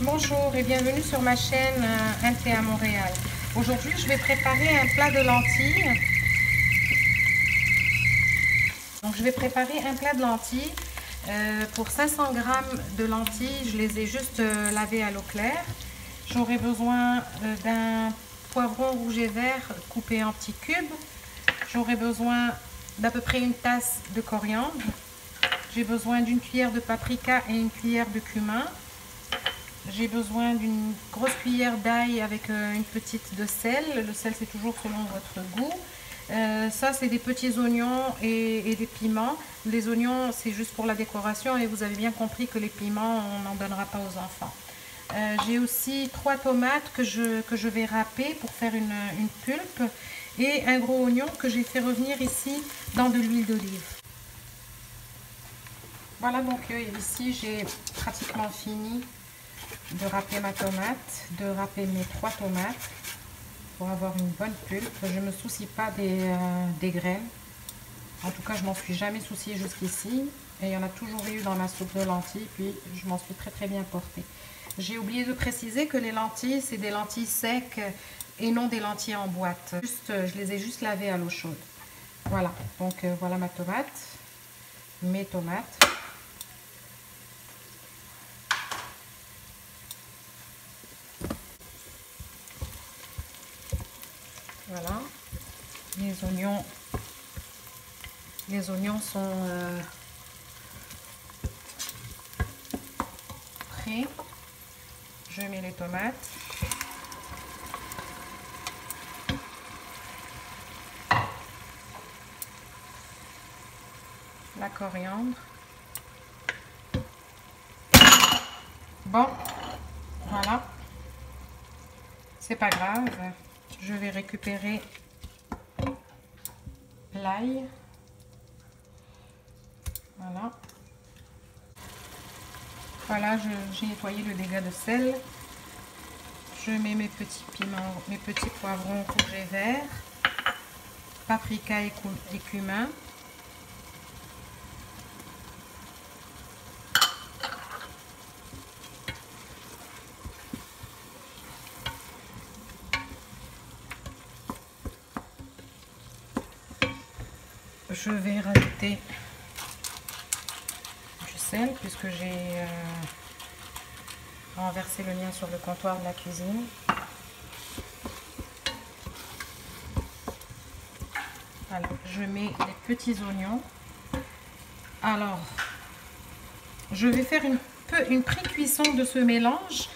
Bonjour et bienvenue sur ma chaîne Un thé à Montréal. Aujourd'hui, je vais préparer un plat de lentilles. Donc, je vais préparer un plat de lentilles. Pour 500 g de lentilles, je les ai juste lavées à l'eau claire. J'aurai besoin d'un poivron rouge et vert coupé en petits cubes. J'aurai besoin d'à peu près une tasse de coriandre. J'ai besoin d'une cuillère de paprika et une cuillère de cumin. J'ai besoin d'une grosse cuillère d'ail avec une petite de sel. Le sel, c'est toujours selon votre goût. Ça, c'est des petits oignons et des piments. Les oignons, c'est juste pour la décoration et vous avez bien compris que les piments, on n'en donnera pas aux enfants. J'ai aussi 3 tomates que je vais râper pour faire une pulpe et un gros oignon que j'ai fait revenir ici dans de l'huile d'olive. Voilà, donc ici, j'ai pratiquement fini de râper ma tomate, de râper mes 3 tomates pour avoir une bonne pulpe. Je ne me soucie pas des graines. En tout cas, je m'en suis jamais souciée jusqu'ici. Et il y en a toujours eu dans ma soupe de lentilles. Puis, je m'en suis très bien portée. J'ai oublié de préciser que les lentilles, c'est des lentilles secs et non des lentilles en boîte. Je les ai juste lavées à l'eau chaude. Voilà. Donc, voilà ma tomate. Mes tomates. Voilà, les oignons sont prêts. Je mets les tomates. La coriandre. Bon, voilà. C'est pas grave. Je vais récupérer l'ail. Voilà. Voilà, j'ai nettoyé le dégât de sel. Je mets mes petits piments, mes petits poivrons rouges et verts, paprika et cumin. Je vais rajouter du sel puisque j'ai renversé le mien sur le comptoir de la cuisine. Alors, je mets les petits oignons. Alors, je vais faire une pré-cuisson de ce mélange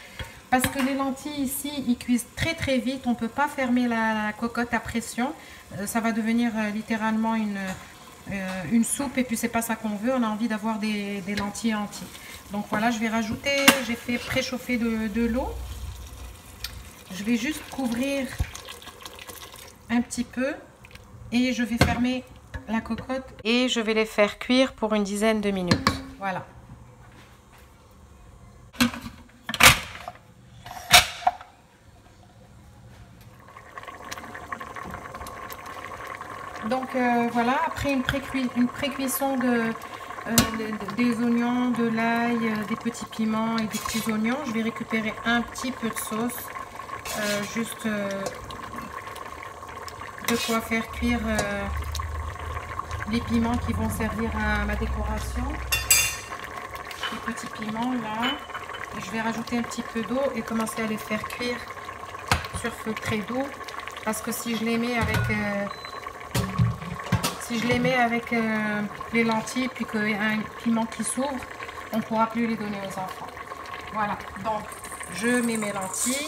parce que les lentilles ici, ils cuisent très vite. On ne peut pas fermer la cocotte à pression. Ça va devenir littéralement une soupe et puis c'est pas ça qu'on veut. On a envie d'avoir des lentilles entières. Donc voilà, je vais rajouter, j'ai fait préchauffer de l'eau. Je vais juste couvrir un petit peu et je vais fermer la cocotte et je vais les faire cuire pour une dizaine de minutes. Voilà. Donc voilà, après une pré-cuisson des oignons, de l'ail, des petits piments et des petits oignons, je vais récupérer un petit peu de sauce, juste de quoi faire cuire les piments qui vont servir à ma décoration. Les petits piments là, et je vais rajouter un petit peu d'eau et commencer à les faire cuire sur feu très doux, parce que si je les mets avec les lentilles puis qu'il y a un piment qui s'ouvre, on ne pourra plus les donner aux enfants. Voilà, donc je mets mes lentilles.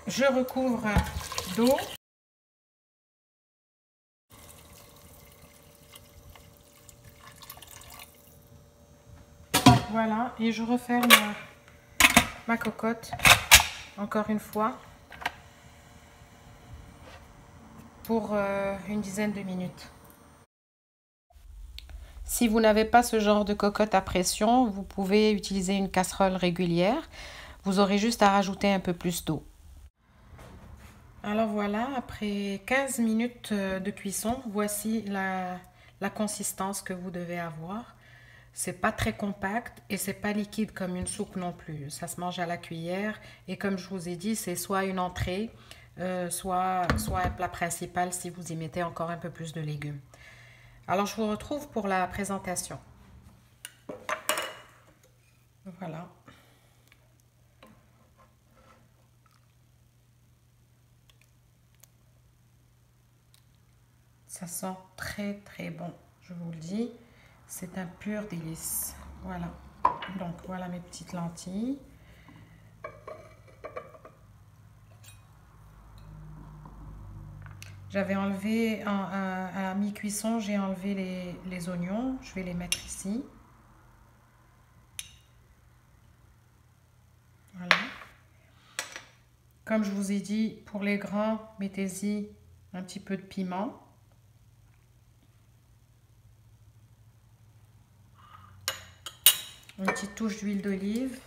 Je recouvre d'eau. Voilà, et je referme ma cocotte encore une fois pour une dizaine de minutes. Si vous n'avez pas ce genre de cocotte à pression, vous pouvez utiliser une casserole régulière. Vous aurez juste à rajouter un peu plus d'eau. Alors voilà, après 15 minutes de cuisson, voici la consistance que vous devez avoir. C'est pas très compact et c'est pas liquide comme une soupe non plus. Ça se mange à la cuillère et comme je vous ai dit, c'est soit une entrée, soit un plat principal si vous y mettez encore un peu plus de légumes. Alors je vous retrouve pour la présentation. Voilà. Ça sent très très bon, je vous le dis. C'est un pur délice. Voilà. Donc voilà mes petites lentilles. J'avais enlevé à mi-cuisson, j'ai enlevé les oignons. Je vais les mettre ici. Voilà. Comme je vous ai dit, pour les gras, mettez-y un petit peu de piment. Une petite touche d'huile d'olive.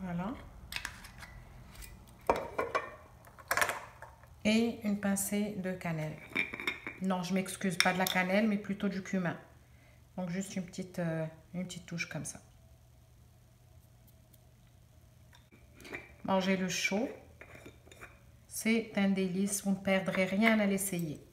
Voilà. Et une pincée de cannelle. Non, je m'excuse, pas de la cannelle, mais plutôt du cumin. Donc juste une petite touche comme ça. Mangez-le chaud. C'est un délice, vous ne perdrez rien à l'essayer.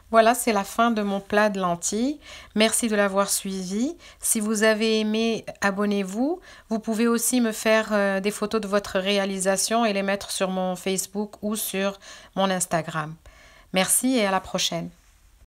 Voilà, c'est la fin de mon plat de lentilles. Merci de l'avoir suivi. Si vous avez aimé, abonnez-vous. Vous pouvez aussi me faire des photos de votre réalisation et les mettre sur mon Facebook ou sur mon Instagram. Merci et à la prochaine.